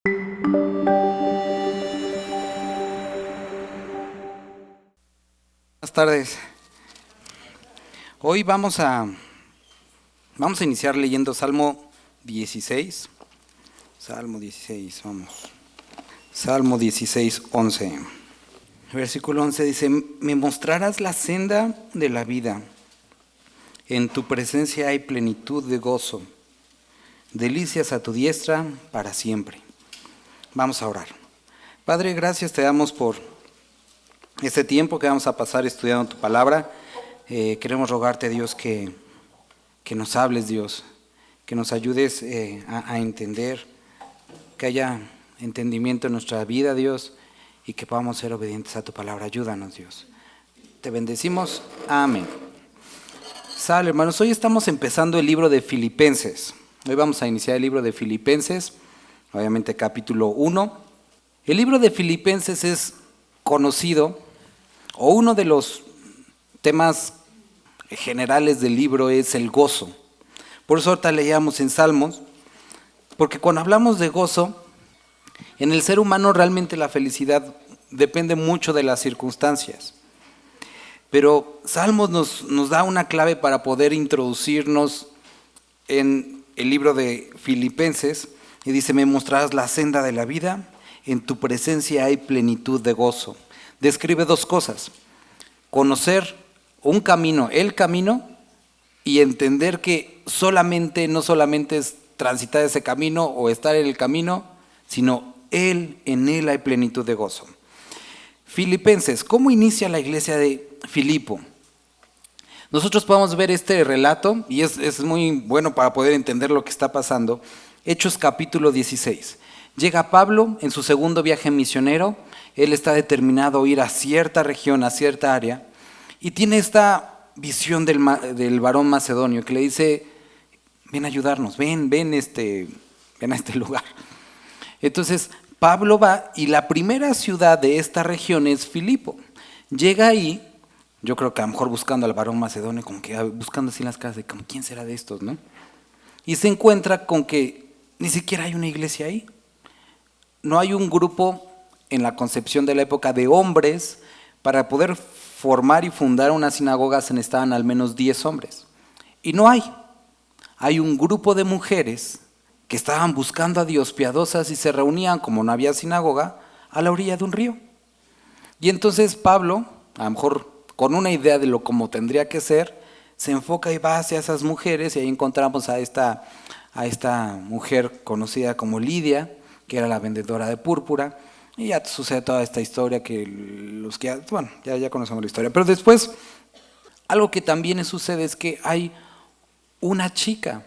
Buenas tardes. Hoy vamos a iniciar leyendo Salmo 16. Salmo 16, vamos. Salmo 16, 11. Versículo 11 dice: Me mostrarás la senda de la vida. En tu presencia hay plenitud de gozo. Delicias a tu diestra para siempre. Vamos a orar. Padre, gracias te damos por este tiempo que vamos a pasar estudiando tu palabra. Queremos rogarte, Dios, que nos hables, Dios, que nos ayudes a entender, que haya entendimiento en nuestra vida, Dios, y que podamos ser obedientes a tu palabra. Ayúdanos, Dios. Te bendecimos. Amén. Sale, hermanos, hoy estamos empezando el libro de Filipenses. Hoy vamos a iniciar el libro de Filipenses, obviamente capítulo 1. El libro de Filipenses es conocido, o uno de los temas generales del libro es el gozo. Por eso ahorita leíamos en Salmos, porque cuando hablamos de gozo, en el ser humano realmente la felicidad depende mucho de las circunstancias. Pero Salmos nos da una clave para poder introducirnos en el libro de Filipenses, y dice: me mostrarás la senda de la vida, en tu presencia hay plenitud de gozo. Describe dos cosas: conocer un camino, el camino, y entender que no solamente es transitar ese camino o estar en el camino, sino en él hay plenitud de gozo. Filipenses, ¿cómo inicia la iglesia de Filipo? Nosotros podemos ver este relato, y es muy bueno para poder entender lo que está pasando. Hechos capítulo 16. Llega Pablo en su segundo viaje misionero. Él está determinado a ir a cierta región, a cierta área, y tiene esta visión del varón macedonio que le dice: ven a ayudarnos, ven a este lugar. Entonces Pablo va, y la primera ciudad de esta región es Filipo. Llega ahí, yo creo que a lo mejor buscando al varón macedonio, como que buscando así en las casas de como, ¿quién será de estos, no? Y se encuentra con que ni siquiera hay una iglesia ahí. No hay un grupo en la concepción de la época de hombres. Para poder formar y fundar una sinagoga se necesitaban al menos 10 hombres. Y no hay. Hay un grupo de mujeres que estaban buscando a Dios, piadosas, y se reunían, como no había sinagoga, a la orilla de un río. Y entonces Pablo, a lo mejor con una idea de cómo tendría que ser, se enfoca y va hacia esas mujeres, y ahí encontramos a esta mujer conocida como Lidia, que era la vendedora de púrpura, y ya sucede toda esta historia ya conocemos la historia. Pero después, algo que también sucede es que hay una chica,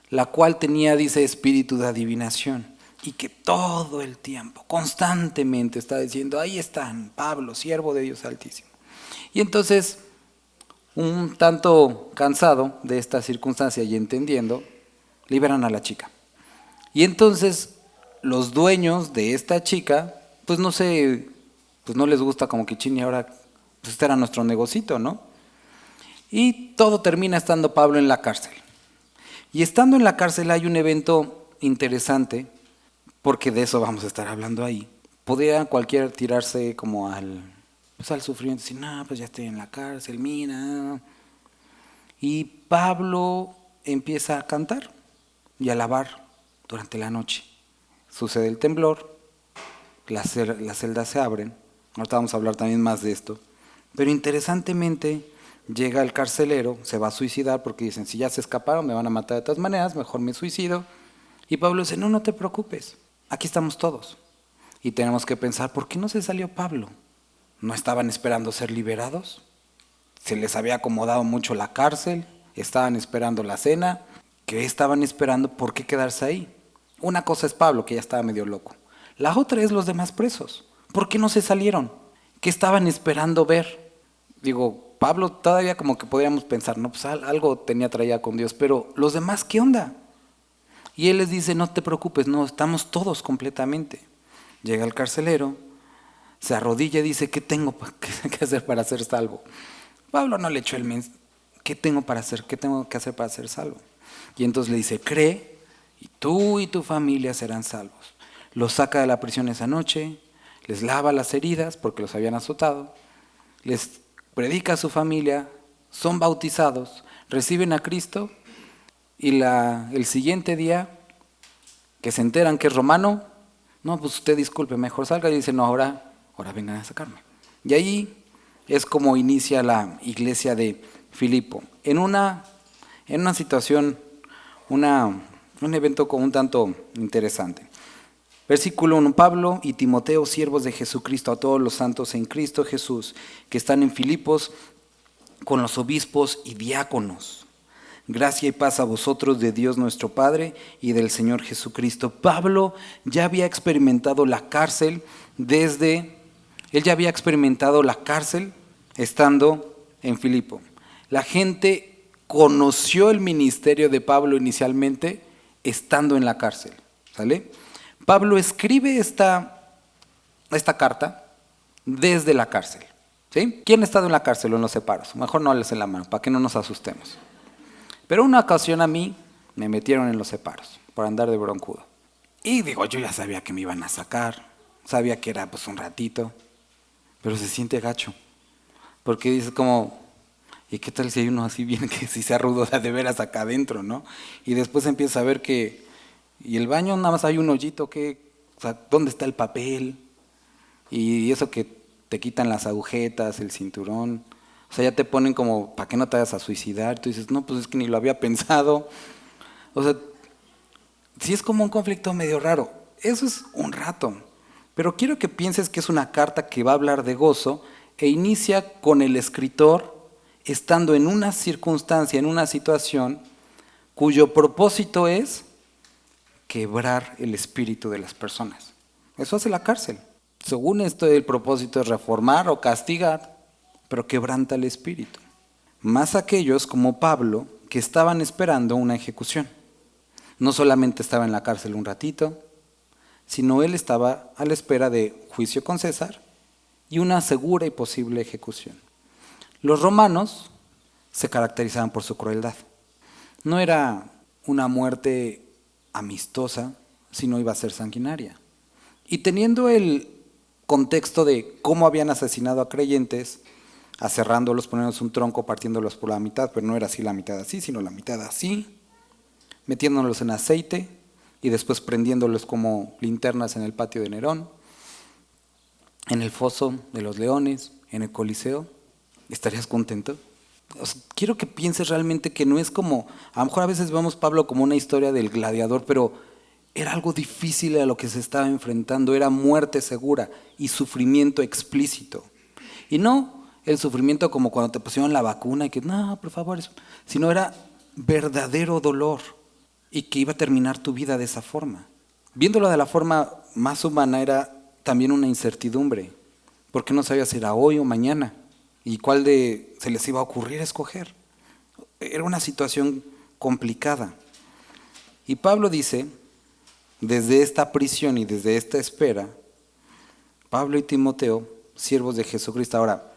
la cual tenía, dice, espíritu de adivinación, y que todo el tiempo, constantemente está diciendo: ahí están, Pablo, siervo de Dios Altísimo. Y entonces, un tanto cansado de esta circunstancia y entendiendo, liberan a la chica. Y entonces los dueños de esta chica, pues no les gusta, como que chin, y ahora pues este era nuestro negocito, ¿no? Y todo termina estando Pablo en la cárcel. Y estando en la cárcel hay un evento interesante, porque de eso vamos a estar hablando ahí. Podría cualquiera tirarse como al sufrimiento, decir: no, pues ya estoy en la cárcel, mira. Y Pablo empieza a cantar y a alabar durante la noche. Sucede el temblor, las celdas se abren. Ahorita vamos a hablar también más de esto. Pero interesantemente llega el carcelero, se va a suicidar porque dicen: si ya se escaparon me van a matar de todas maneras, mejor me suicido. Y Pablo dice: no te preocupes, aquí estamos todos. Y tenemos que pensar: ¿por qué no se salió Pablo? ¿No estaban esperando ser liberados? ¿Se les había acomodado mucho la cárcel? ¿Estaban esperando la cena? ¿Qué estaban esperando? ¿Por qué quedarse ahí? Una cosa es Pablo, que ya estaba medio loco. La otra es los demás presos. ¿Por qué no se salieron? ¿Qué estaban esperando ver? Digo, Pablo todavía como que podríamos pensar, no, pues algo tenía traída con Dios, pero los demás, ¿qué onda? Y él les dice: no te preocupes, no, estamos todos completamente. Llega el carcelero, se arrodilla y dice: ¿qué tengo que hacer para ser salvo? Pablo no le echó el mensaje: ¿qué tengo que hacer para ser salvo? Y entonces le dice: cree, y tú y tu familia serán salvos. los saca de la prisión esa noche, les lava las heridas porque los habían azotado, les predica a su familia, son bautizados, reciben a Cristo y el siguiente día que se enteran que es romano, no, pues usted disculpe, mejor salga, y dice, no, ahora vengan a sacarme. Y ahí es como inicia la iglesia de Filipo, en una situación, un evento como un tanto interesante. Versículo 1, Pablo y Timoteo, siervos de Jesucristo, a todos los santos en Cristo Jesús, que están en Filipos, con los obispos y diáconos. Gracia y paz a vosotros de Dios nuestro Padre y del Señor Jesucristo. Pablo ya había experimentado la cárcel estando en Filipo. La gente conoció el ministerio de Pablo inicialmente estando en la cárcel. ¿Sale? Pablo escribe esta carta desde la cárcel. ¿Sí? ¿Quién ha estado en la cárcel o en los separos? Mejor no les en la mano, para que no nos asustemos. Pero una ocasión a mí me metieron en los separos por andar de broncudo. Y digo, yo ya sabía que me iban a sacar, sabía que era pues un ratito, pero se siente gacho. Porque dices como, ¿y qué tal si hay uno así bien que si se arruda de veras acá adentro, ¿no? Y después empieza a ver que, y el baño nada más hay un hoyito, o sea, ¿dónde está el papel? Y eso que te quitan las agujetas, el cinturón. O sea, ya te ponen como, ¿para qué no te vayas a suicidar? Tú dices, no, pues es que ni lo había pensado. O sea, sí es como un conflicto medio raro. Eso es un rato. Pero quiero que pienses que es una carta que va a hablar de gozo e inicia con el escritor estando en una circunstancia, en una situación, cuyo propósito es quebrar el espíritu de las personas. Eso hace la cárcel. Según esto, el propósito es reformar o castigar, pero quebranta el espíritu. Más aquellos como Pablo que estaban esperando una ejecución. No solamente estaba en la cárcel un ratito, sino él estaba a la espera de juicio con César y una segura y posible ejecución. Los romanos se caracterizaban por su crueldad. No era una muerte amistosa, sino iba a ser sanguinaria. Y teniendo el contexto de cómo habían asesinado a creyentes, aserrándolos, poniéndolos un tronco, partiéndolos por la mitad, pero no era así la mitad así, sino la mitad así, metiéndolos en aceite y después prendiéndolos como linternas en el patio de Nerón, en el foso de los leones, en el Coliseo. ¿Estarías contento? O sea, quiero que pienses realmente que no es como, a lo mejor a veces vemos Pablo como una historia del gladiador, pero era algo difícil a lo que se estaba enfrentando, era muerte segura y sufrimiento explícito. Y no el sufrimiento como cuando te pusieron la vacuna y que, no, por favor, sino era verdadero dolor y que iba a terminar tu vida de esa forma. Viéndolo de la forma más humana era también una incertidumbre, porque no sabías si era hoy o mañana y cuál se les iba a ocurrir escoger. Era una situación complicada. Y Pablo dice, desde esta prisión y desde esta espera, Pablo y Timoteo, siervos de Jesucristo. Ahora,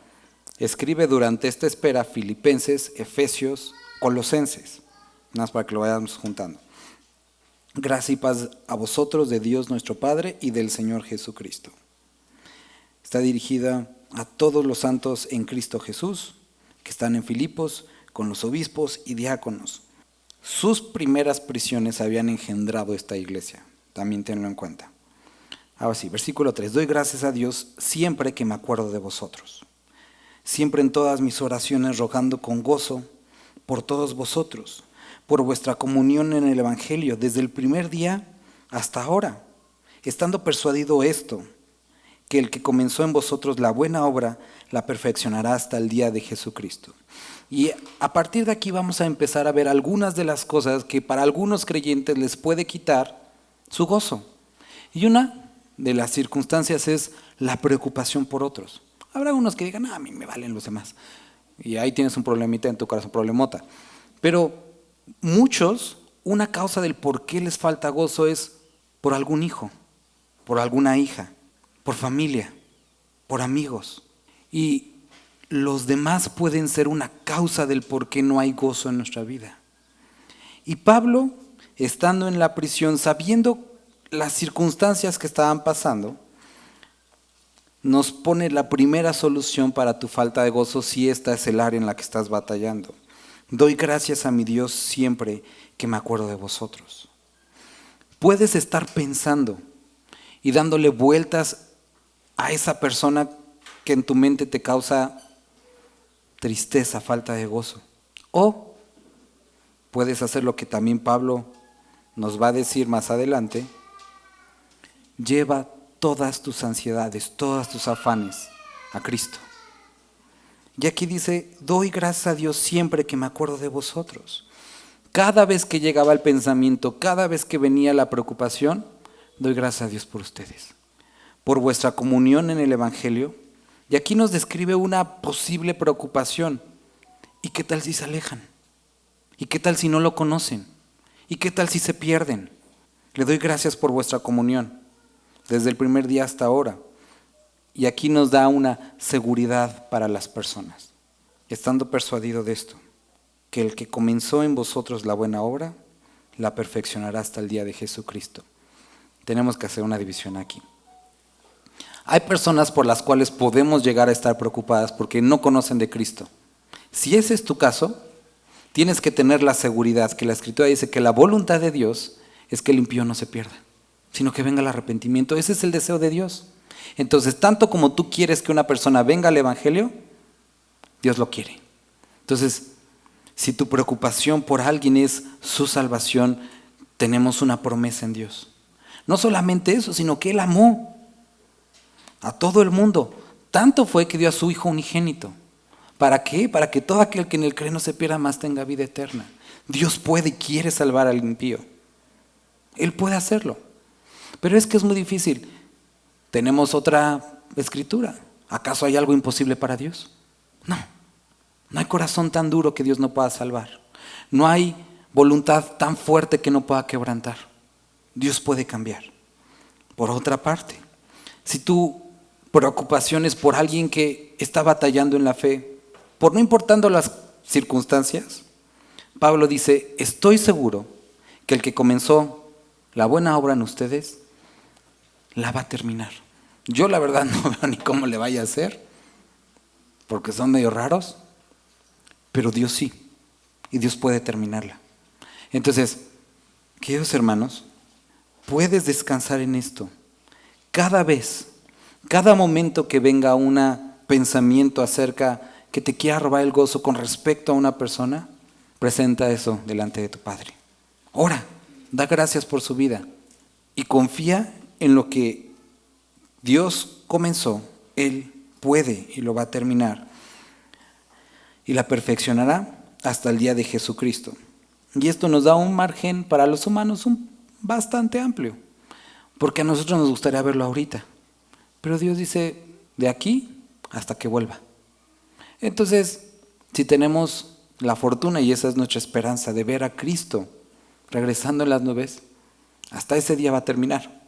escribe durante esta espera Filipenses, Efesios, Colosenses. Nada más para que lo vayamos juntando. Gracia y paz a vosotros de Dios nuestro Padre y del Señor Jesucristo. Está dirigida a todos los santos en Cristo Jesús, que están en Filipos, con los obispos y diáconos. Sus primeras prisiones habían engendrado esta iglesia. También tenlo en cuenta. Ahora sí, versículo 3. Doy gracias a Dios siempre que me acuerdo de vosotros. Siempre en todas mis oraciones rogando con gozo por todos vosotros, por vuestra comunión en el Evangelio desde el primer día hasta ahora, estando persuadido esto, que el que comenzó en vosotros la buena obra la perfeccionará hasta el día de Jesucristo. Y a partir de aquí vamos a empezar a ver algunas de las cosas que para algunos creyentes les puede quitar su gozo. Y una de las circunstancias es la preocupación por otros. Habrá unos que digan, a mí me valen los demás. Y ahí tienes un problemita en tu corazón, problemota. Pero muchos, una causa del por qué les falta gozo es por algún hijo, por alguna hija, por familia, por amigos. Y los demás pueden ser una causa del por qué no hay gozo en nuestra vida. Y Pablo, estando en la prisión, sabiendo las circunstancias que estaban pasando nos pone la primera solución para tu falta de gozo si esta es el área en la que estás batallando. Doy gracias a mi Dios siempre que me acuerdo de vosotros. Puedes estar pensando y dándole vueltas a esa persona que en tu mente te causa tristeza, falta de gozo. O puedes hacer lo que también Pablo nos va a decir más adelante: lleva todas tus ansiedades, todos tus afanes a Cristo. Y aquí dice: doy gracias a Dios siempre que me acuerdo de vosotros. Cada vez que llegaba el pensamiento, cada vez que venía la preocupación, doy gracias a Dios por ustedes, por vuestra comunión en el Evangelio. Y aquí nos describe una posible preocupación. ¿Y qué tal si se alejan? ¿Y qué tal si no lo conocen? ¿Y qué tal si se pierden? Le doy gracias por vuestra comunión, desde el primer día hasta ahora. Y aquí nos da una seguridad para las personas, estando persuadido de esto, que el que comenzó en vosotros la buena obra, la perfeccionará hasta el día de Jesucristo. Tenemos que hacer una división aquí. Hay personas por las cuales podemos llegar a estar preocupadas porque no conocen de Cristo. Si ese es tu caso, tienes que tener la seguridad que la Escritura dice que la voluntad de Dios es que el impío no se pierda, sino que venga el arrepentimiento. Ese es el deseo de Dios. Entonces, tanto como tú quieres que una persona venga al Evangelio, Dios lo quiere. Entonces, si tu preocupación por alguien es su salvación, tenemos una promesa en Dios. No solamente eso, sino que Él amó a todo el mundo. Tanto fue que dio a su Hijo unigénito. ¿Para qué? Para que todo aquel que en Él cree no se pierda, más tenga vida eterna. Dios puede y quiere salvar al impío. Él puede hacerlo. Pero es que es muy difícil. Tenemos otra escritura. ¿Acaso hay algo imposible para Dios? No. No hay corazón tan duro que Dios no pueda salvar. No hay voluntad tan fuerte que no pueda quebrantar. Dios puede cambiar. Por otra parte, si tu preocupación es por alguien que está batallando en la fe, por no importando las circunstancias, Pablo dice: estoy seguro que el que comenzó la buena obra en ustedes, la va a terminar. Yo la verdad no veo ni cómo le vaya a hacer, porque son medio raros, pero Dios sí, y Dios puede terminarla. Entonces, queridos hermanos, puedes descansar en esto. Cada vez, cada momento que venga un pensamiento acerca que te quiera robar el gozo con respecto a una persona, presenta eso delante de tu Padre. Ora, da gracias por su vida y confía en lo que Dios comenzó. Él puede y lo va a terminar y la perfeccionará hasta el día de Jesucristo. Y esto nos da un margen para los humanos bastante amplio, porque a nosotros nos gustaría verlo ahorita, pero Dios dice: de aquí hasta que vuelva. Entonces, si tenemos la fortuna, y esa es nuestra esperanza, de ver a Cristo regresando en las nubes, hasta ese día va a terminar.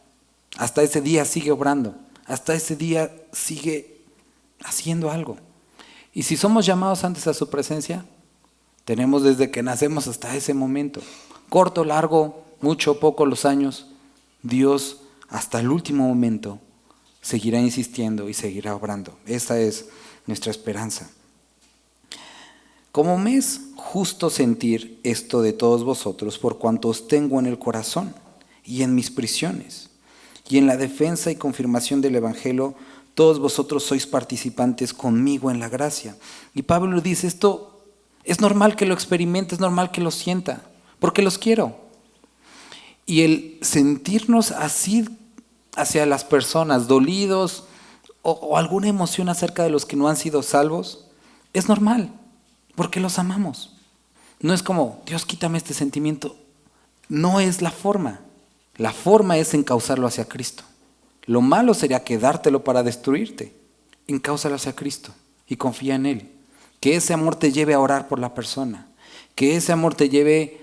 Hasta ese día sigue obrando. Hasta ese día sigue haciendo algo. Y si somos llamados antes a su presencia, tenemos desde que nacemos hasta ese momento. Corto, largo, mucho, poco los años, Dios hasta el último momento seguirá insistiendo y seguirá obrando. Esa es nuestra esperanza. Como me es justo sentir esto de todos vosotros, por cuanto os tengo en el corazón y en mis prisiones, y en la defensa y confirmación del Evangelio, todos vosotros sois participantes conmigo en la gracia. Y Pablo dice: esto es normal que lo experimente, es normal que lo sienta, porque los quiero. Y el sentirnos así hacia las personas, dolidos o alguna emoción acerca de los que no han sido salvos, es normal, porque los amamos. No es como: Dios, quítame este sentimiento. No es la forma. La forma es encauzarlo hacia Cristo. Lo malo sería quedártelo para destruirte. Encáuzalo hacia Cristo y confía en Él. Que ese amor te lleve a orar por la persona. Que ese amor te lleve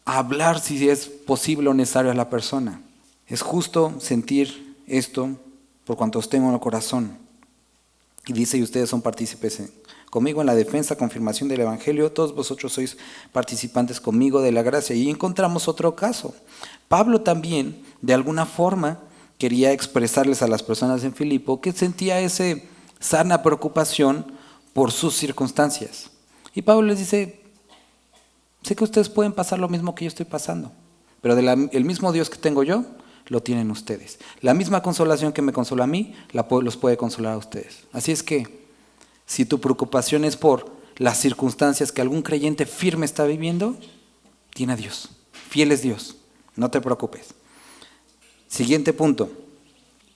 a hablar, si es posible o necesario, a la persona. Es justo sentir esto por cuanto os tengo en el corazón. Y dice: y ustedes son partícipes conmigo en la defensa, confirmación del Evangelio, todos vosotros sois participantes conmigo de la gracia. Y encontramos otro caso. Pablo también, de alguna forma, quería expresarles a las personas en Filipo que sentía esa sana preocupación por sus circunstancias. Y Pablo les dice, sé que ustedes pueden pasar lo mismo que yo estoy pasando, pero el mismo Dios que tengo yo, lo tienen ustedes. La misma consolación que me consola a mí, los puede consolar a ustedes. Así es que, si tu preocupación es por las circunstancias que algún creyente firme está viviendo, tiene a Dios. Fiel es Dios. No te preocupes. Siguiente punto.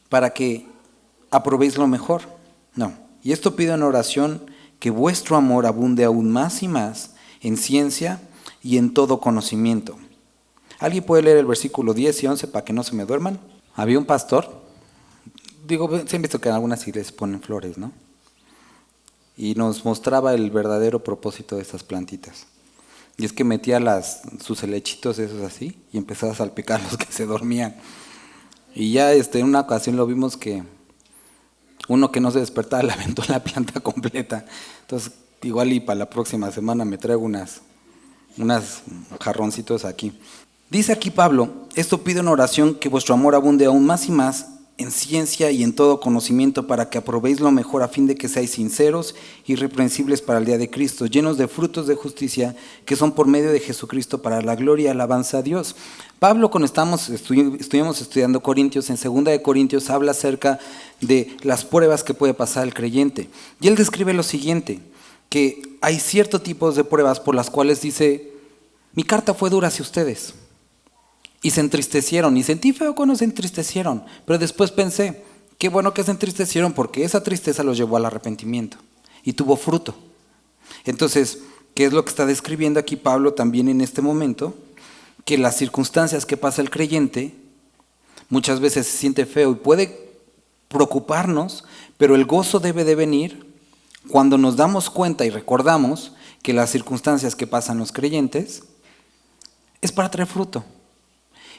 Para que aprobéis lo mejor. No. Y esto pido en oración, que vuestro amor abunde aún más y más en ciencia y en todo conocimiento. ¿Alguien puede leer el versículo 10 y 11 para que no se me duerman? Había un pastor, se han visto que en algunas iglesias ponen flores, ¿no? Y nos mostraba el verdadero propósito de estas plantitas. Y es que metía sus helechitos esos así y empezaba a salpicar a los que se dormían. Y ya en una ocasión lo vimos que uno que no se despertaba le aventó la planta completa. Entonces, igual y para la próxima semana me traigo unas jarroncitos aquí. Dice aquí Pablo, esto pido en oración, que vuestro amor abunde aún más y más en ciencia y en todo conocimiento, para que aprobéis lo mejor, a fin de que seáis sinceros, irreprensibles para el día de Cristo, llenos de frutos de justicia, que son por medio de Jesucristo para la gloria y alabanza a Dios. Pablo, cuando estuvimos estudiando Corintios, en 2 de Corintios habla acerca de las pruebas que puede pasar el creyente. Y él describe lo siguiente, que hay ciertos tipos de pruebas por las cuales dice, mi carta fue dura hacia ustedes. Y se entristecieron, y sentí feo cuando se entristecieron, pero después pensé, qué bueno que se entristecieron, porque esa tristeza los llevó al arrepentimiento y tuvo fruto. Entonces, ¿qué es lo que está describiendo aquí Pablo también en este momento? Que las circunstancias que pasa el creyente muchas veces se siente feo y puede preocuparnos, pero el gozo debe de venir cuando nos damos cuenta y recordamos que las circunstancias que pasan los creyentes es para traer fruto.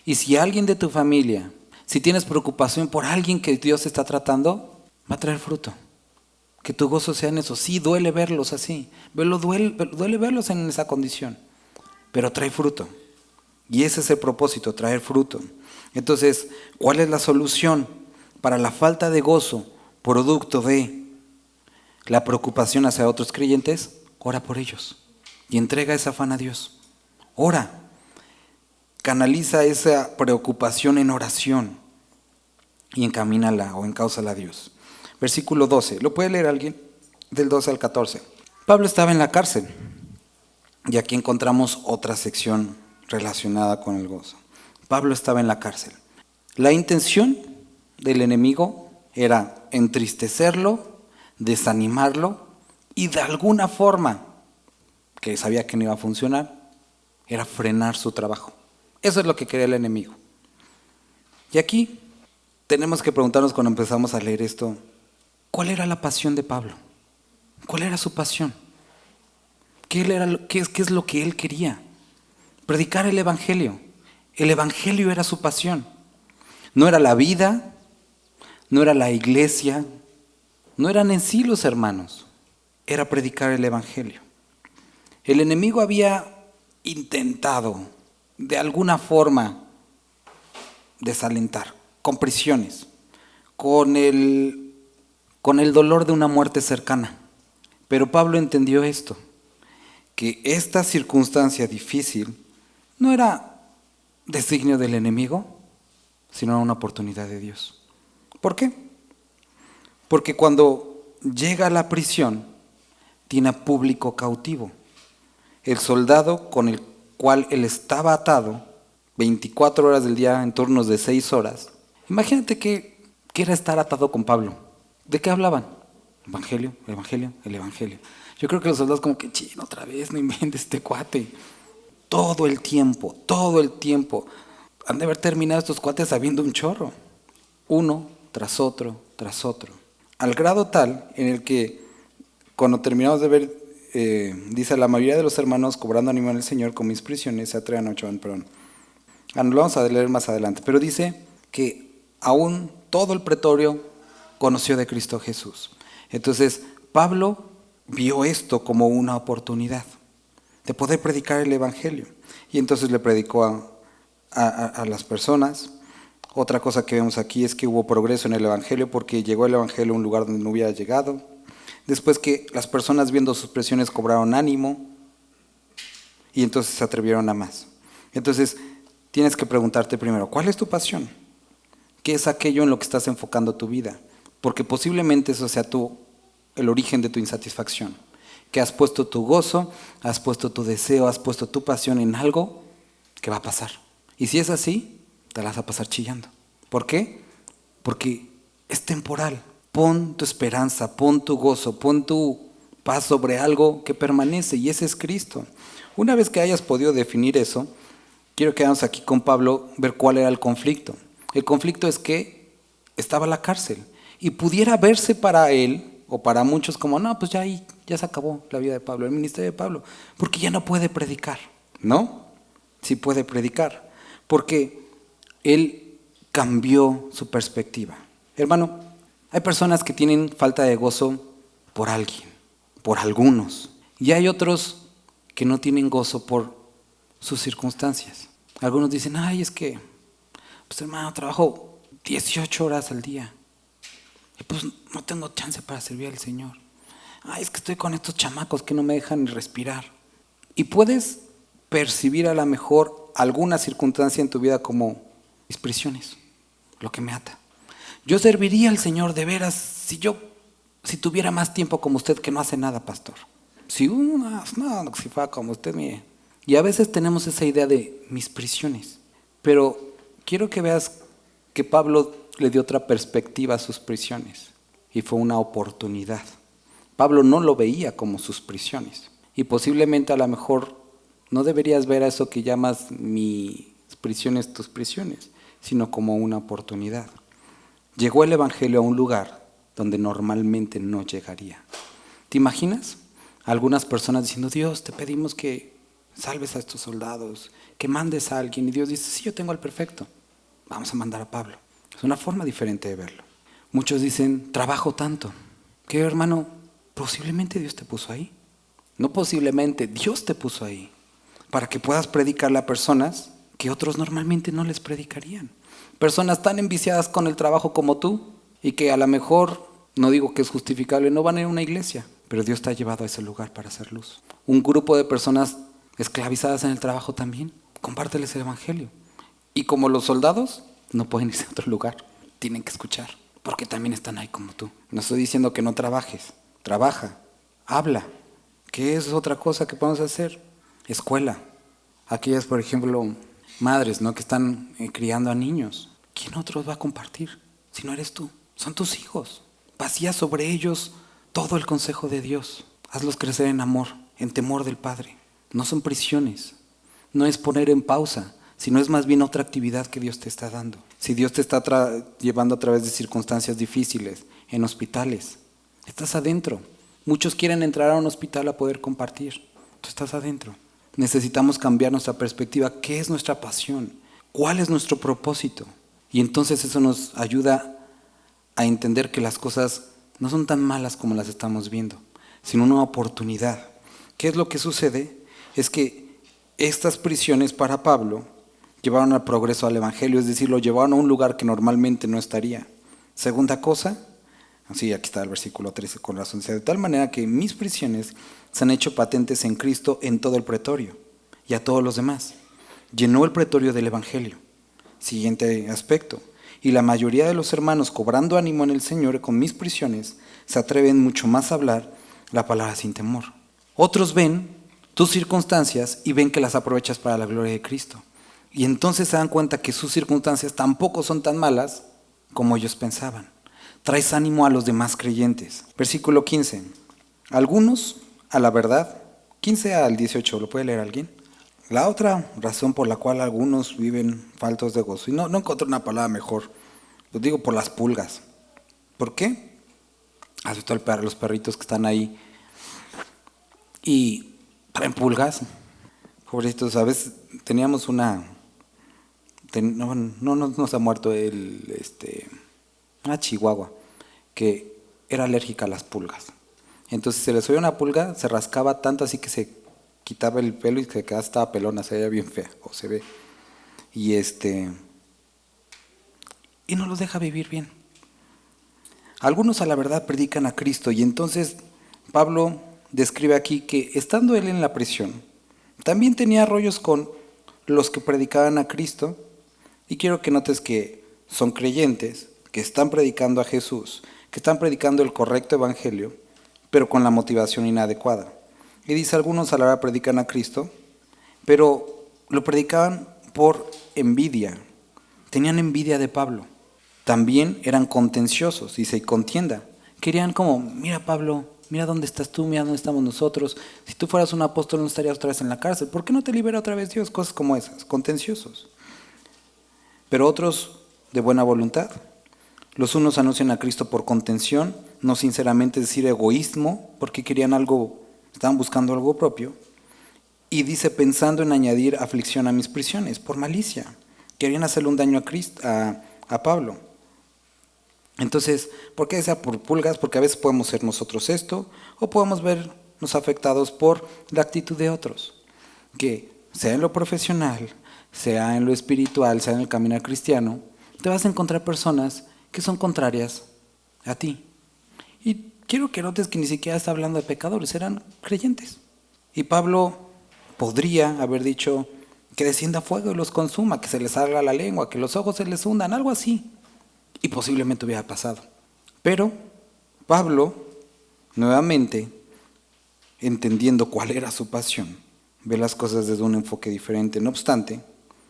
Y si alguien de tu familia, si tienes preocupación por alguien que Dios está tratando, va a traer fruto. Que tu gozo sea en eso. Sí, duele verlos así. Duele verlos en esa condición. Pero trae fruto. Y ese es el propósito, traer fruto. Entonces, ¿cuál es la solución para la falta de gozo producto de la preocupación hacia otros creyentes? Ora por ellos. Y entrega ese afán a Dios. Ora. Canaliza esa preocupación en oración y encamínala o encáusala a Dios. Versículo 12. ¿Lo puede leer alguien? Del 12 al 14. Pablo estaba en la cárcel y aquí encontramos otra sección relacionada con el gozo. Pablo estaba en la cárcel. La intención del enemigo era entristecerlo, desanimarlo y de alguna forma, que sabía que no iba a funcionar, era frenar su trabajo. Eso es lo que quería el enemigo. Y aquí tenemos que preguntarnos cuando empezamos a leer esto, ¿cuál era la pasión de Pablo? ¿Cuál era su pasión? ¿Qué es lo que él quería? Predicar el Evangelio. El Evangelio era su pasión. No era la vida, no era la iglesia, no eran en sí los hermanos. Era predicar el Evangelio. El enemigo había intentado de alguna forma desalentar, con prisiones, con el dolor de una muerte cercana. Pero Pablo entendió esto, que esta circunstancia difícil no era designio del enemigo, sino una oportunidad de Dios. ¿Por qué? Porque cuando llega a la prisión, tiene a público cautivo. El soldado con el cual él estaba atado 24 horas del día en turnos de 6 horas. Imagínate que era estar atado con Pablo. ¿De qué hablaban? Evangelio, el Evangelio, el Evangelio. Yo creo que los soldados como que, chino, otra vez, no inventes este cuate. Todo el tiempo. Han de haber terminado estos cuates sabiendo un chorro. Uno tras otro. Al grado tal en el que cuando terminamos de ver, dice, la mayoría de los hermanos cobrando ánimo en el Señor con mis prisiones se atrevan a perdón. Lo vamos a leer más adelante, pero dice que aún todo el pretorio conoció de Cristo Jesús. Entonces, Pablo vio esto como una oportunidad de poder predicar el Evangelio. Y entonces le predicó a las personas. Otra cosa que vemos aquí es que hubo progreso en el Evangelio porque llegó el Evangelio a un lugar donde no hubiera llegado. Después que las personas viendo sus presiones cobraron ánimo y entonces se atrevieron a más. Entonces tienes que preguntarte primero, ¿cuál es tu pasión? ¿Qué es aquello en lo que estás enfocando tu vida? Porque posiblemente eso sea el origen de tu insatisfacción. Que has puesto tu gozo, has puesto tu deseo, has puesto tu pasión en algo que va a pasar. Y si es así, te la vas a pasar chillando. ¿Por qué? Porque es temporal. Pon tu esperanza, pon tu gozo, pon tu paz sobre algo que permanece y ese es Cristo. Una vez que hayas podido definir eso, quiero quedarnos aquí con Pablo, ver cuál era el conflicto. El conflicto es que estaba en la cárcel y pudiera verse para él o para muchos como, no, pues ya ahí, ya se acabó la vida de Pablo, el ministerio de Pablo, porque ya no puede predicar, ¿no? Sí puede predicar, porque él cambió su perspectiva. Hermano, hay personas que tienen falta de gozo por alguien, por algunos, y hay otros que no tienen gozo por sus circunstancias. Algunos dicen, ay, es que, pues hermano, trabajo 18 horas al día y pues no tengo chance para servir al Señor. Ay, es que estoy con estos chamacos que no me dejan ni respirar. Y puedes percibir a lo mejor alguna circunstancia en tu vida como mis prisiones, lo que me ata. Yo serviría al Señor de veras si tuviera más tiempo como usted que no hace nada, pastor. Si fuera como usted, mire. Y a veces tenemos esa idea de mis prisiones. Pero quiero que veas que Pablo le dio otra perspectiva a sus prisiones. Y fue una oportunidad. Pablo no lo veía como sus prisiones. Y posiblemente a lo mejor no deberías ver a eso que llamas mis prisiones, tus prisiones, sino como una oportunidad. Llegó el Evangelio a un lugar donde normalmente no llegaría. ¿Te imaginas? Algunas personas diciendo, Dios, te pedimos que salves a estos soldados, que mandes a alguien. Y Dios dice, sí, yo tengo al perfecto. Vamos a mandar a Pablo. Es una forma diferente de verlo. Muchos dicen, trabajo tanto. Que hermano, posiblemente Dios te puso ahí. No posiblemente, Dios te puso ahí. Para que puedas predicarle a personas que otros normalmente no les predicarían. Personas tan enviciadas con el trabajo como tú y que a lo mejor, no digo que es justificable, no van a ir a una iglesia, pero Dios te ha llevado a ese lugar para hacer luz. Un grupo de personas esclavizadas en el trabajo también, compárteles el Evangelio. Y como los soldados, no pueden irse a otro lugar, tienen que escuchar, porque también están ahí como tú. No estoy diciendo que no trabajes, trabaja, habla. ¿Qué es otra cosa que podemos hacer? Escuela. Aquellas, por ejemplo, madres, ¿no?, que están criando a niños. ¿Quién otros va a compartir si no eres tú? Son tus hijos. Vacía sobre ellos todo el consejo de Dios. Hazlos crecer en amor, en temor del Padre. No son prisiones. No es poner en pausa, sino es más bien otra actividad que Dios te está dando. Si Dios te está llevando a través de circunstancias difíciles, en hospitales, estás adentro. Muchos quieren entrar a un hospital a poder compartir. Tú estás adentro. Necesitamos cambiar nuestra perspectiva. ¿Qué es nuestra pasión? ¿Cuál es nuestro propósito? Y entonces eso nos ayuda a entender que las cosas no son tan malas como las estamos viendo, sino una oportunidad. ¿Qué es lo que sucede? Es que estas prisiones para Pablo llevaron al progreso al Evangelio, es decir, lo llevaron a un lugar que normalmente no estaría. Segunda cosa, así aquí está el versículo 13, con razón, de tal manera que mis prisiones se han hecho patentes en Cristo en todo el pretorio y a todos los demás. Llenó el pretorio del Evangelio. Siguiente aspecto. Y la mayoría de los hermanos, cobrando ánimo en el Señor con mis prisiones, se atreven mucho más a hablar la palabra sin temor. Otros ven tus circunstancias y ven que las aprovechas para la gloria de Cristo. Y entonces se dan cuenta que sus circunstancias tampoco son tan malas como ellos pensaban. Traes ánimo a los demás creyentes. Versículo 15. Algunos, a la verdad, 15 al 18, ¿lo puede leer alguien? La otra razón por la cual algunos viven faltos de gozo, y no encontré una palabra mejor, lo digo por las pulgas. ¿Por qué? ¿Has visto los perritos que están ahí y traen pulgas? Pobrecitos, a veces teníamos no se ha muerto una chihuahua que era alérgica a las pulgas. Entonces se le subía una pulga, se rascaba tanto así que se quitaba el pelo y se quedaba, estaba pelona, se veía bien fea, o se ve. Y y no los deja vivir bien. Algunos a la verdad predican a Cristo y entonces Pablo describe aquí que estando él en la prisión, también tenía rollos con los que predicaban a Cristo, y quiero que notes que son creyentes, que están predicando a Jesús, que están predicando el correcto evangelio, pero con la motivación inadecuada. Y dice, algunos a la verdad predican a Cristo, pero lo predicaban por envidia, tenían envidia de Pablo. También eran contenciosos, dice, y contienda. Querían como, mira Pablo, mira dónde estás tú, mira dónde estamos nosotros. Si tú fueras un apóstol no estarías otra vez en la cárcel. ¿Por qué no te libera otra vez Dios? Cosas como esas, contenciosos. Pero otros de buena voluntad. Los unos anuncian a Cristo por contención, no sinceramente, es decir, egoísmo, porque querían algo, estaban buscando algo propio. Y dice, pensando en añadir aflicción a mis prisiones, por malicia. Querían hacerle un daño a Pablo. Entonces, ¿por qué sea por pulgas? Porque a veces podemos ser nosotros esto, o podemos vernos afectados por la actitud de otros. Que sea en lo profesional, sea en lo espiritual, sea en el caminar cristiano, te vas a encontrar personas que son contrarias a ti. Y quiero que notes que ni siquiera está hablando de pecadores, eran creyentes. Y Pablo podría haber dicho que descienda fuego y los consuma, que se les salga la lengua, que los ojos se les hundan, algo así. Y posiblemente hubiera pasado. Pero Pablo, nuevamente, entendiendo cuál era su pasión, ve las cosas desde un enfoque diferente. No obstante,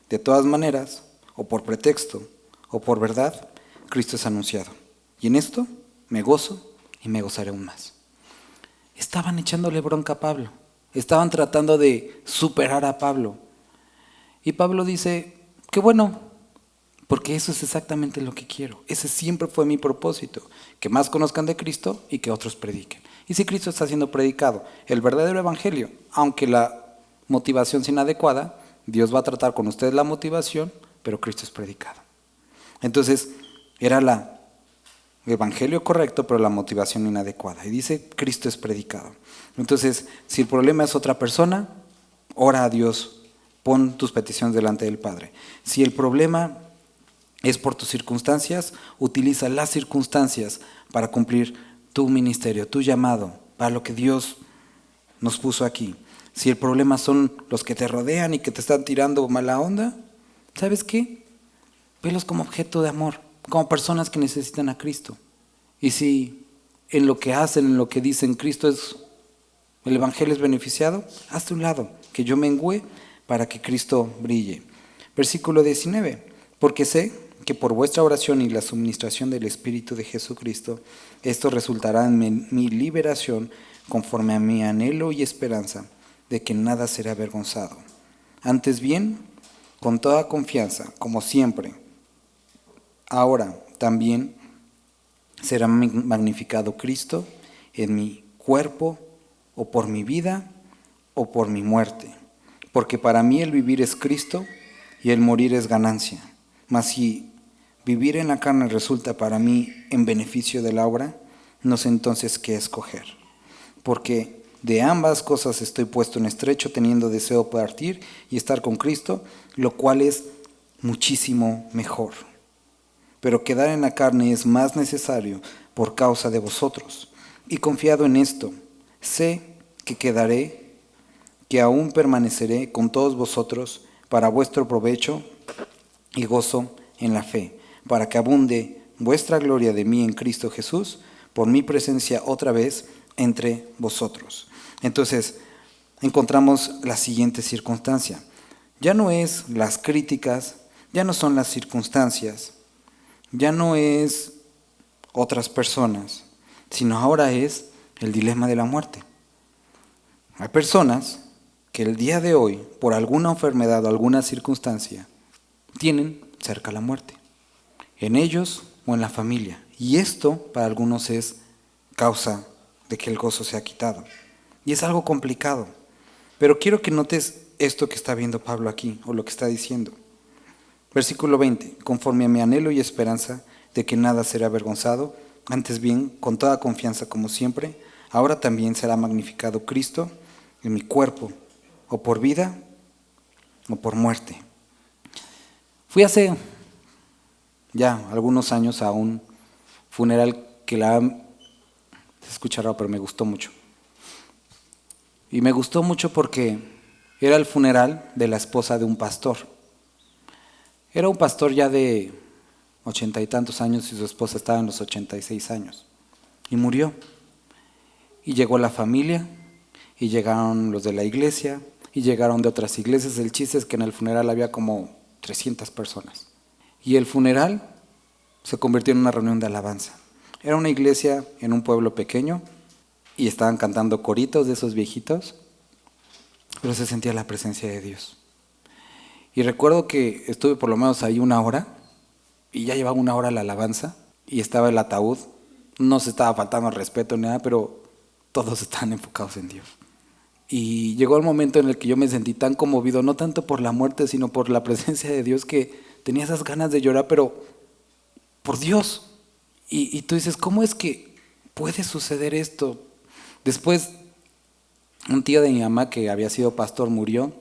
de todas maneras, o por pretexto, o por verdad, Cristo es anunciado. Y en esto me gozo y me gozaré aún más. Estaban echándole bronca a Pablo. Estaban tratando de superar a Pablo. Y Pablo dice, qué bueno, porque eso es exactamente lo que quiero. Ese siempre fue mi propósito, que más conozcan de Cristo y que otros prediquen. Y si Cristo está siendo predicado, el verdadero evangelio, aunque la motivación sea inadecuada, Dios va a tratar con ustedes la motivación, pero Cristo es predicado. Entonces, era el evangelio correcto, pero la motivación inadecuada. Y dice, Cristo es predicado. Entonces, si el problema es otra persona, ora a Dios, pon tus peticiones delante del Padre. Si el problema es por tus circunstancias, utiliza las circunstancias para cumplir tu ministerio, tu llamado, para lo que Dios nos puso aquí. Si el problema son los que te rodean y que te están tirando mala onda, ¿sabes qué? Velos como objeto de amor, como personas que necesitan a Cristo. Y si en lo que hacen, en lo que dicen Cristo el evangelio es beneficiado, hazte un lado, que yo mengüe para que Cristo brille. Versículo 19, porque sé que por vuestra oración y la suministración del Espíritu de Jesucristo, esto resultará en mi liberación conforme a mi anhelo y esperanza de que nada será avergonzado. Antes bien, con toda confianza, como siempre, ahora también será magnificado Cristo en mi cuerpo, o por mi vida, o por mi muerte. Porque para mí el vivir es Cristo y el morir es ganancia. Mas si vivir en la carne resulta para mí en beneficio de la obra, no sé entonces qué escoger. Porque de ambas cosas estoy puesto en estrecho, teniendo deseo de partir y estar con Cristo, lo cual es muchísimo mejor. Pero quedar en la carne es más necesario por causa de vosotros. Y confiado en esto, sé que quedaré, que aún permaneceré con todos vosotros para vuestro provecho y gozo en la fe, para que abunde vuestra gloria de mí en Cristo Jesús, por mi presencia otra vez entre vosotros. Entonces, encontramos la siguiente circunstancia. Ya no es las críticas, ya no son las circunstancias, ya no es otras personas, sino ahora es el dilema de la muerte. Hay personas que el día de hoy, por alguna enfermedad o alguna circunstancia, tienen cerca la muerte, en ellos o en la familia. Y esto para algunos es causa de que el gozo se ha quitado. Y es algo complicado. Pero quiero que notes esto que está viendo Pablo aquí, o lo que está diciendo. Versículo 20, conforme a mi anhelo y esperanza de que nada será avergonzado, antes bien, con toda confianza como siempre, ahora también será magnificado Cristo en mi cuerpo, o por vida o por muerte. Fui hace ya algunos años a un funeral que se escucha raro, pero me gustó mucho. Y me gustó mucho porque era el funeral de la esposa de un pastor. Era un pastor ya de 80 y tantos años y su esposa estaba en los 86 años. Y murió. Y llegó la familia, y llegaron los de la iglesia, y llegaron de otras iglesias. El chiste es que en el funeral había como 300 personas. Y el funeral se convirtió en una reunión de alabanza. Era una iglesia en un pueblo pequeño y estaban cantando coritos de esos viejitos, pero se sentía la presencia de Dios. Y recuerdo que estuve por lo menos ahí 1 hora y ya llevaba 1 hora la alabanza y estaba el ataúd. No se estaba faltando al respeto ni nada, pero todos estaban enfocados en Dios. Y llegó el momento en el que yo me sentí tan conmovido, no tanto por la muerte, sino por la presencia de Dios, que tenía esas ganas de llorar, pero por Dios. Y tú dices, ¿cómo es que puede suceder esto? Después, un tío de mi mamá que había sido pastor murió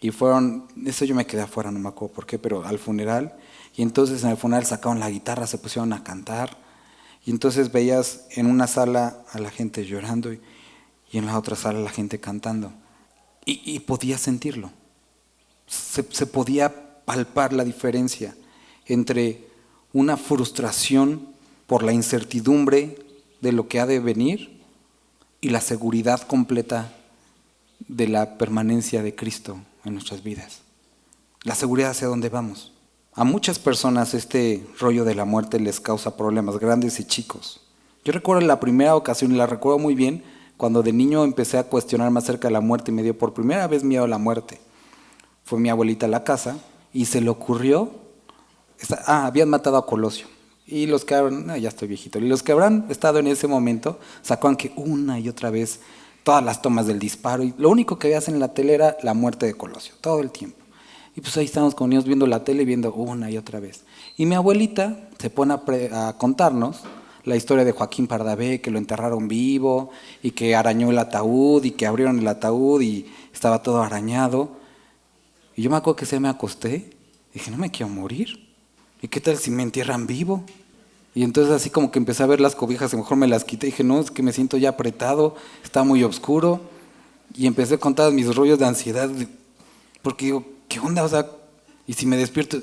y eso yo me quedé afuera, no me acuerdo por qué, pero al funeral. Y entonces en el funeral sacaron la guitarra, se pusieron a cantar. Y entonces veías en una sala a la gente llorando y en la otra sala la gente cantando. Y podías sentirlo. Se podía palpar la diferencia entre una frustración por la incertidumbre de lo que ha de venir y la seguridad completa de la permanencia de Cristo en nuestras vidas. La seguridad hacia dónde vamos. A muchas personas este rollo de la muerte les causa problemas grandes y chicos. Yo recuerdo la primera ocasión, y la recuerdo muy bien, cuando de niño empecé a cuestionarme acerca de la muerte y me dio por primera vez miedo a la muerte. Fue mi abuelita a la casa y se le ocurrió, habían matado a Colosio. Y los que ya estoy viejito, y los que habrán estado en ese momento, sacaban que una y otra vez todas las tomas del disparo, y lo único que veías en la tele era la muerte de Colosio, todo el tiempo. Y pues ahí estábamos con niños viendo la tele y viendo una y otra vez. Y mi abuelita se pone a contarnos la historia de Joaquín Pardavé, que lo enterraron vivo, y que arañó el ataúd, y que abrieron el ataúd, y estaba todo arañado. Y yo me acuerdo que se me acosté, y dije, no me quiero morir. ¿Y qué tal si me entierran vivo? Y entonces así como que empecé a ver las cobijas, a lo mejor me las quité, y dije, no, es que me siento ya apretado, está muy oscuro. Y empecé a contar mis rollos de ansiedad, porque digo, ¿qué onda? O sea, y si me despierto,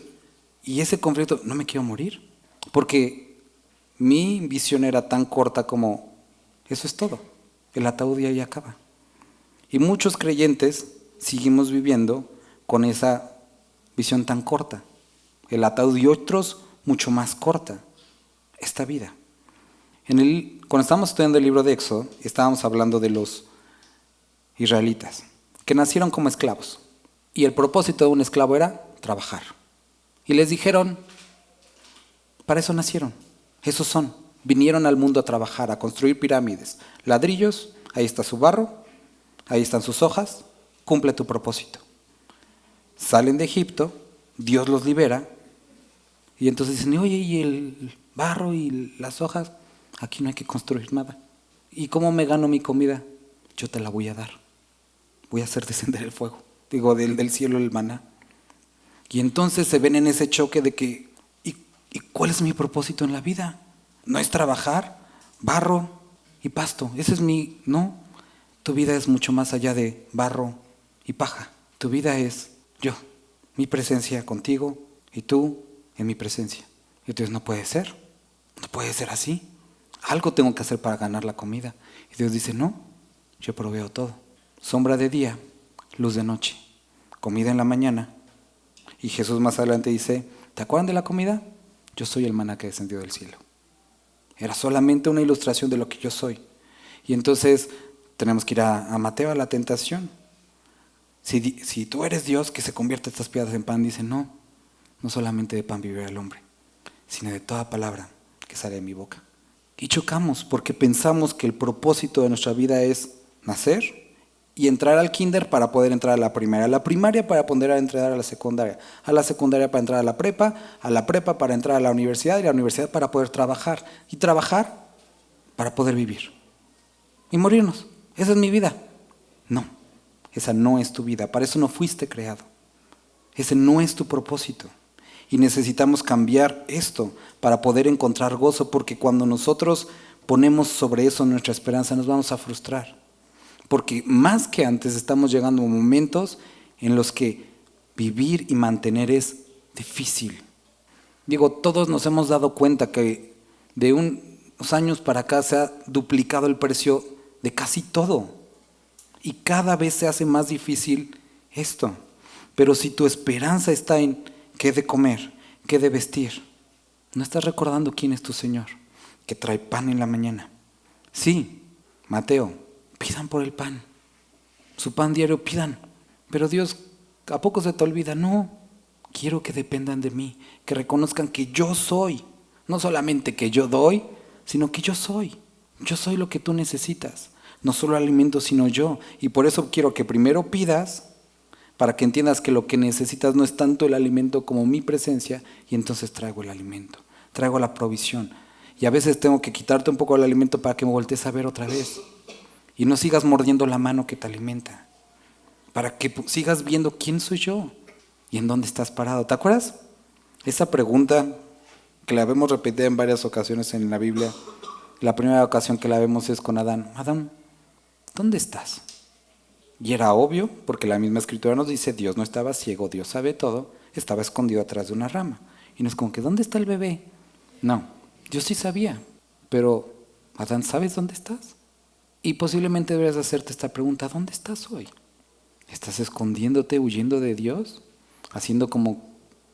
y ese conflicto, no me quiero morir, porque mi visión era tan corta como, eso es todo, el ataúd ya ahí acaba. Y muchos creyentes seguimos viviendo con esa visión tan corta, el ataúd, y otros mucho más corta, esta vida. Cuando estábamos estudiando el libro de Éxodo, estábamos hablando de los israelitas, que nacieron como esclavos. Y el propósito de un esclavo era trabajar. Y les dijeron, para eso nacieron, esos son. Vinieron al mundo a trabajar, a construir pirámides, ladrillos, ahí está su barro, ahí están sus hojas, cumple tu propósito. Salen de Egipto, Dios los libera, y entonces dicen, oye, ¿y el barro y las hojas? Aquí no hay que construir nada. ¿Y cómo me gano mi comida? Yo te la voy a dar. Voy a hacer descender el fuego. Digo, del cielo el maná. Y entonces se ven en ese choque de que, ¿y cuál es mi propósito en la vida? No es trabajar, barro y pasto. Ese es no. Tu vida es mucho más allá de barro y paja. Tu vida es yo, mi presencia contigo y tú en mi presencia. Y entonces no puede ser así. Algo tengo que hacer para ganar la comida. Y Dios dice, no, yo proveo todo. Sombra de día, luz de noche, comida en la mañana. Y Jesús más adelante dice, ¿te acuerdan de la comida? Yo soy el maná que descendió del cielo. Era solamente una ilustración de lo que yo soy. Y entonces tenemos que ir a Mateo, a la tentación. Si tú eres Dios, que se convierte estas piedras en pan, dice, no solamente de pan vivirá el hombre, sino de toda palabra que sale de mi boca. Y chocamos porque pensamos que el propósito de nuestra vida es nacer y entrar al kinder para poder entrar a la primaria para poder entrar a la secundaria para entrar a la prepa para entrar a la universidad, y la universidad para poder trabajar, y trabajar para poder vivir. y morirnos. Esa es mi vida. No, esa no es tu vida. Para eso no fuiste creado. Ese no es tu propósito. Y necesitamos cambiar esto para poder encontrar gozo, porque cuando nosotros ponemos sobre eso nuestra esperanza nos vamos a frustrar. Porque más que antes estamos llegando a momentos en los que vivir y mantener es difícil. Digo, todos nos hemos dado cuenta que de unos años para acá se ha duplicado el precio de casi todo. Y cada vez se hace más difícil esto. Pero si tu esperanza está en qué de comer, qué de vestir, no estás recordando quién es tu Señor, que trae pan en la mañana. Sí, Mateo, pidan por el pan. Su pan diario pidan. Pero Dios, ¿a poco se te olvida? No, quiero que dependan de mí, que reconozcan que yo soy. No solamente que yo doy, sino que yo soy. Yo soy lo que tú necesitas. No solo alimento, sino yo. Y por eso quiero que primero pidas, para que entiendas que lo que necesitas no es tanto el alimento como mi presencia, y entonces traigo el alimento, traigo la provisión. Y a veces tengo que quitarte un poco del alimento para que me voltees a ver otra vez. Y no sigas mordiendo la mano que te alimenta. Para que sigas viendo quién soy yo y en dónde estás parado. ¿Te acuerdas? Esa pregunta que la vemos repetida en varias ocasiones en la Biblia. La primera ocasión que la vemos es con Adán. Adán, ¿dónde estás? Y era obvio, porque la misma escritura nos dice, Dios no estaba ciego, Dios sabe todo, estaba escondido atrás de una rama. Y no es como que, ¿dónde está el bebé? No, Dios sí sabía, pero Adán, ¿sabes dónde estás? Y posiblemente deberías hacerte esta pregunta, ¿dónde estás hoy? ¿Estás escondiéndote, huyendo de Dios? ¿Haciendo como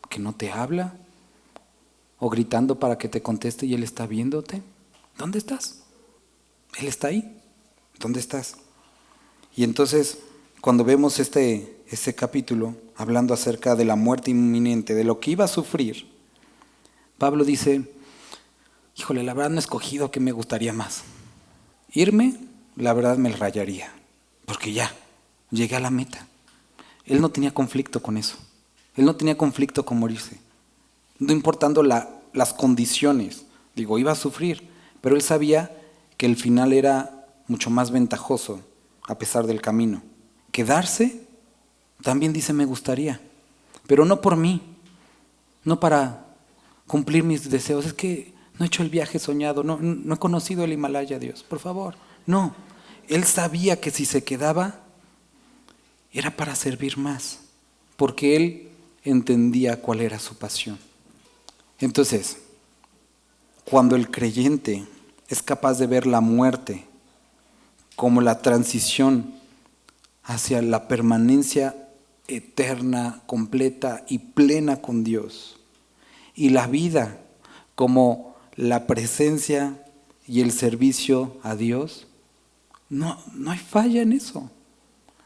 que no te habla? ¿O gritando para que te conteste y Él está viéndote? ¿Dónde estás? Él está ahí. ¿Dónde estás? Y entonces, cuando vemos este capítulo, hablando acerca de la muerte inminente, de lo que iba a sufrir, Pablo dice, híjole, la verdad no he escogido qué me gustaría más. Irme, la verdad me rayaría, porque ya, llegué a la meta. Él no tenía conflicto con eso. Él no tenía conflicto con morirse. No importando las condiciones, digo, iba a sufrir, pero él sabía que el final era mucho más ventajoso, a pesar del camino. Quedarse, también dice me gustaría, pero no por mí, no para cumplir mis deseos. Es que no he hecho el viaje soñado, no he conocido el Himalaya, Dios, por favor. No, él sabía que si se quedaba era para servir más, porque él entendía cuál era su pasión. Entonces, cuando el creyente es capaz de ver la muerte como la transición hacia la permanencia eterna, completa y plena con Dios, y la vida como la presencia y el servicio a Dios, no hay falla en eso,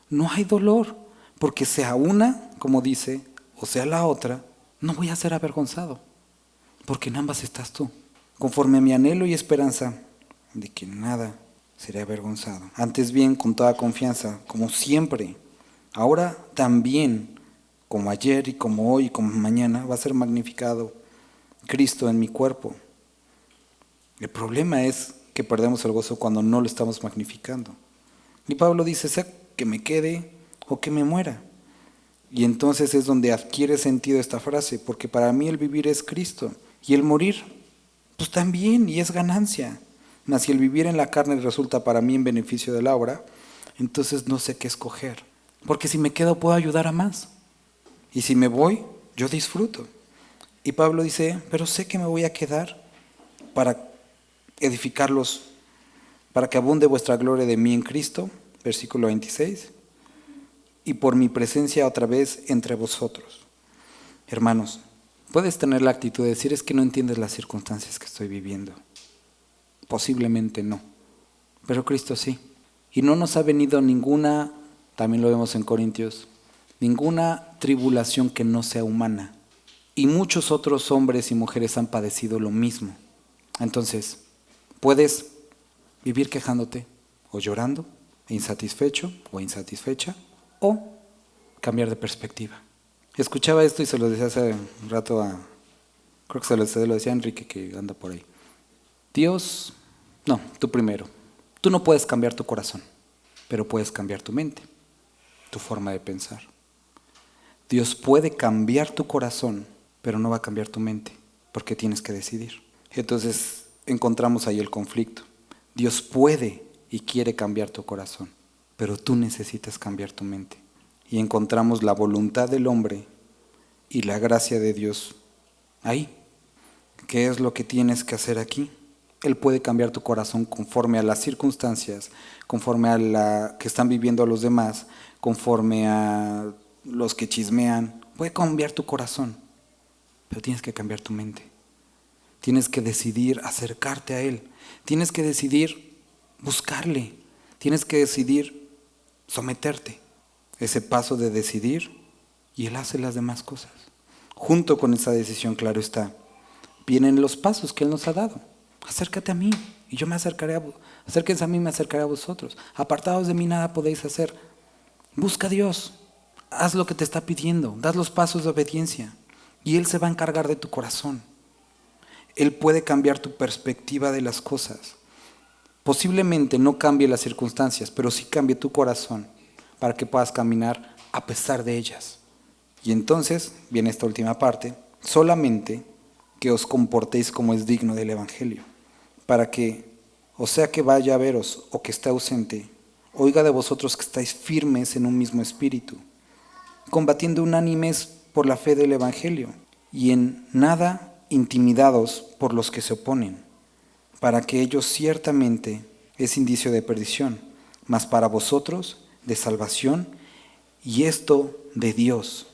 no hay dolor, porque sea una, como dice, o sea la otra, no voy a ser avergonzado, porque en ambas estás tú, conforme a mi anhelo y esperanza de que nada seré avergonzado. Antes bien, con toda confianza, como siempre, ahora también, como ayer y como hoy y como mañana, va a ser magnificado Cristo en mi cuerpo. El problema es que perdemos el gozo cuando no lo estamos magnificando. Y Pablo dice, sea que me quede o que me muera. Y entonces es donde adquiere sentido esta frase, porque para mí el vivir es Cristo y el morir, pues también, y es ganancia. Mas si el vivir en la carne resulta para mí en beneficio de la obra, entonces no sé qué escoger. Porque si me quedo puedo ayudar a más. Y si me voy, yo disfruto. Y Pablo dice, pero sé que me voy a quedar para edificarlos, para que abunde vuestra gloria de mí en Cristo, versículo 26, y por mi presencia otra vez entre vosotros. Hermanos, puedes tener la actitud de decir, es que no entiendes las circunstancias que estoy viviendo. Posiblemente no, pero Cristo sí. Y no nos ha venido ninguna, también lo vemos en Corintios, ninguna tribulación que no sea humana. Y muchos otros hombres y mujeres han padecido lo mismo. Entonces, puedes vivir quejándote o llorando, insatisfecho o insatisfecha, o cambiar de perspectiva. Escuchaba esto y se lo decía hace un rato creo que se lo decía a Enrique que anda por ahí. Dios, no, tú primero. Tú no puedes cambiar tu corazón, pero puedes cambiar tu mente, tu forma de pensar. Dios puede cambiar tu corazón, pero no va a cambiar tu mente, porque tienes que decidir. Entonces encontramos ahí el conflicto. Dios puede y quiere cambiar tu corazón, pero tú necesitas cambiar tu mente. Y encontramos la voluntad del hombre y la gracia de Dios ahí. ¿Qué es lo que tienes que hacer aquí? Él puede cambiar tu corazón conforme a las circunstancias, conforme a la que están viviendo los demás, conforme a los que chismean. Puede cambiar tu corazón, pero tienes que cambiar tu mente. Tienes que decidir acercarte a Él. Tienes que decidir buscarle. Tienes que decidir someterte. Ese paso de decidir y Él hace las demás cosas. Junto con esa decisión, claro está, vienen los pasos que Él nos ha dado. Acércate a mí y yo me acercaré a vosotros. Acérquense a mí y me acercaré a vosotros. Apartados de mí nada podéis hacer. Busca a Dios. Haz lo que te está pidiendo. Haz los pasos de obediencia. Y Él se va a encargar de tu corazón. Él puede cambiar tu perspectiva de las cosas. Posiblemente no cambie las circunstancias, pero sí cambie tu corazón para que puedas caminar a pesar de ellas. Y entonces viene esta última parte. Solamente que os comportéis como es digno del Evangelio, para que, o sea que vaya a veros o que esté ausente, oiga de vosotros que estáis firmes en un mismo espíritu, combatiendo unánimes por la fe del Evangelio, y en nada intimidados por los que se oponen, para que ellos ciertamente es indicio de perdición, mas para vosotros de salvación, y esto de Dios.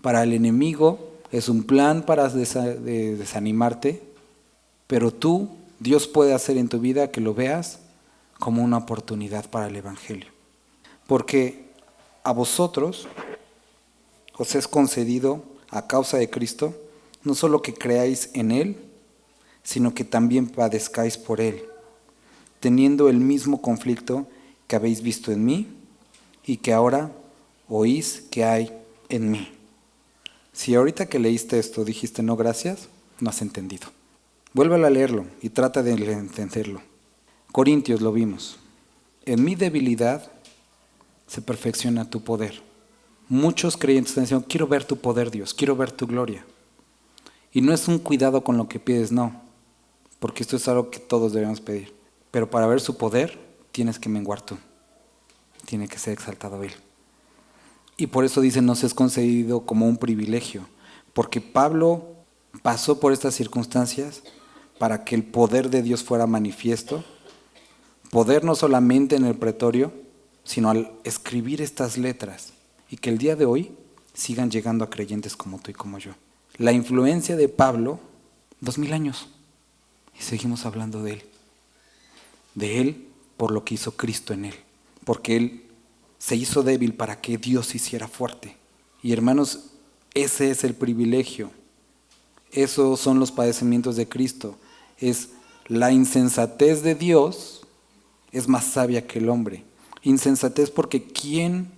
Para el enemigo es un plan para desanimarte, pero tú, Dios puede hacer en tu vida que lo veas como una oportunidad para el Evangelio. Porque a vosotros os es concedido a causa de Cristo, no solo que creáis en Él, sino que también padezcáis por Él, teniendo el mismo conflicto que habéis visto en mí y que ahora oís que hay en mí. Si ahorita que leíste esto dijiste no gracias, no has entendido. Vuélvelo a leerlo y trata de entenderlo. Corintios lo vimos. En mi debilidad se perfecciona tu poder. Muchos creyentes están diciendo, quiero ver tu poder, Dios, quiero ver tu gloria. Y no es un cuidado con lo que pides, no, porque esto es algo que todos debemos pedir. Pero para ver su poder, tienes que menguar tú. Tiene que ser exaltado Él. Y por eso dice, nos es concedido como un privilegio, porque Pablo pasó por estas circunstancias para que el poder de Dios fuera manifiesto, poder no solamente en el pretorio, sino al escribir estas letras, y que el día de hoy sigan llegando a creyentes como tú y como yo. La influencia de Pablo, 2000 años, y seguimos hablando de él por lo que hizo Cristo en él, porque él se hizo débil para que Dios se hiciera fuerte. Y hermanos, ese es el privilegio. Esos son los padecimientos de Cristo. Es la insensatez de Dios, es más sabia que el hombre. Insensatez porque ¿quién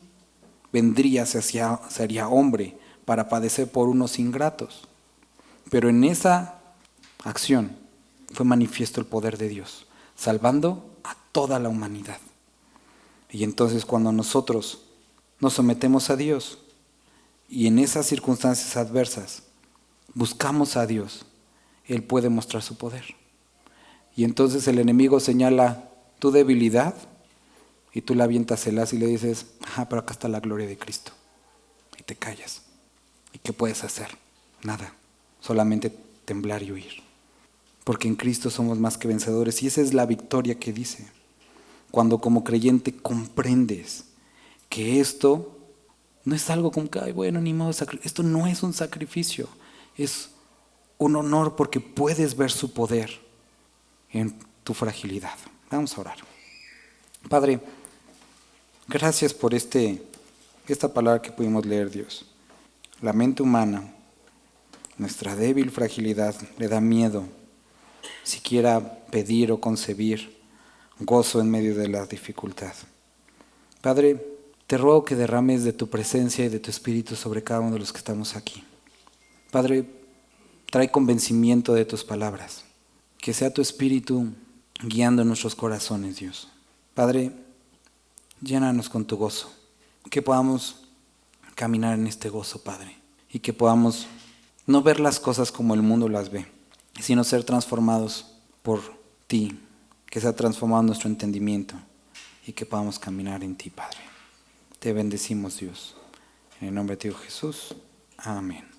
vendría, se haría hombre para padecer por unos ingratos? Pero en esa acción fue manifiesto el poder de Dios, salvando a toda la humanidad. Y entonces cuando nosotros nos sometemos a Dios y en esas circunstancias adversas buscamos a Dios, Él puede mostrar su poder. Y entonces el enemigo señala tu debilidad y tú la avientas el as y le dices, pero acá está la gloria de Cristo. Y te callas. ¿Y qué puedes hacer? Nada, solamente temblar y huir. Porque en Cristo somos más que vencedores y esa es la victoria que dice. Cuando como creyente comprendes que esto no es algo como que, bueno, ni modo, esto no es un sacrificio, es un honor porque puedes ver su poder en tu fragilidad. Vamos a orar. Padre, gracias por esta palabra que pudimos leer, Dios. La mente humana, nuestra débil fragilidad, le da miedo siquiera pedir o concebir gozo en medio de la dificultad. Padre, te ruego que derrames de tu presencia y de tu espíritu sobre cada uno de los que estamos aquí. Padre, trae convencimiento de tus palabras. Que sea tu espíritu guiando nuestros corazones, Dios. Padre, llénanos con tu gozo, que podamos caminar en este gozo, Padre, y que podamos no ver las cosas como el mundo las ve, sino ser transformados por ti, que sea transformado nuestro entendimiento y que podamos caminar en ti, Padre. Te bendecimos, Dios. En el nombre de Dios Jesús. Amén.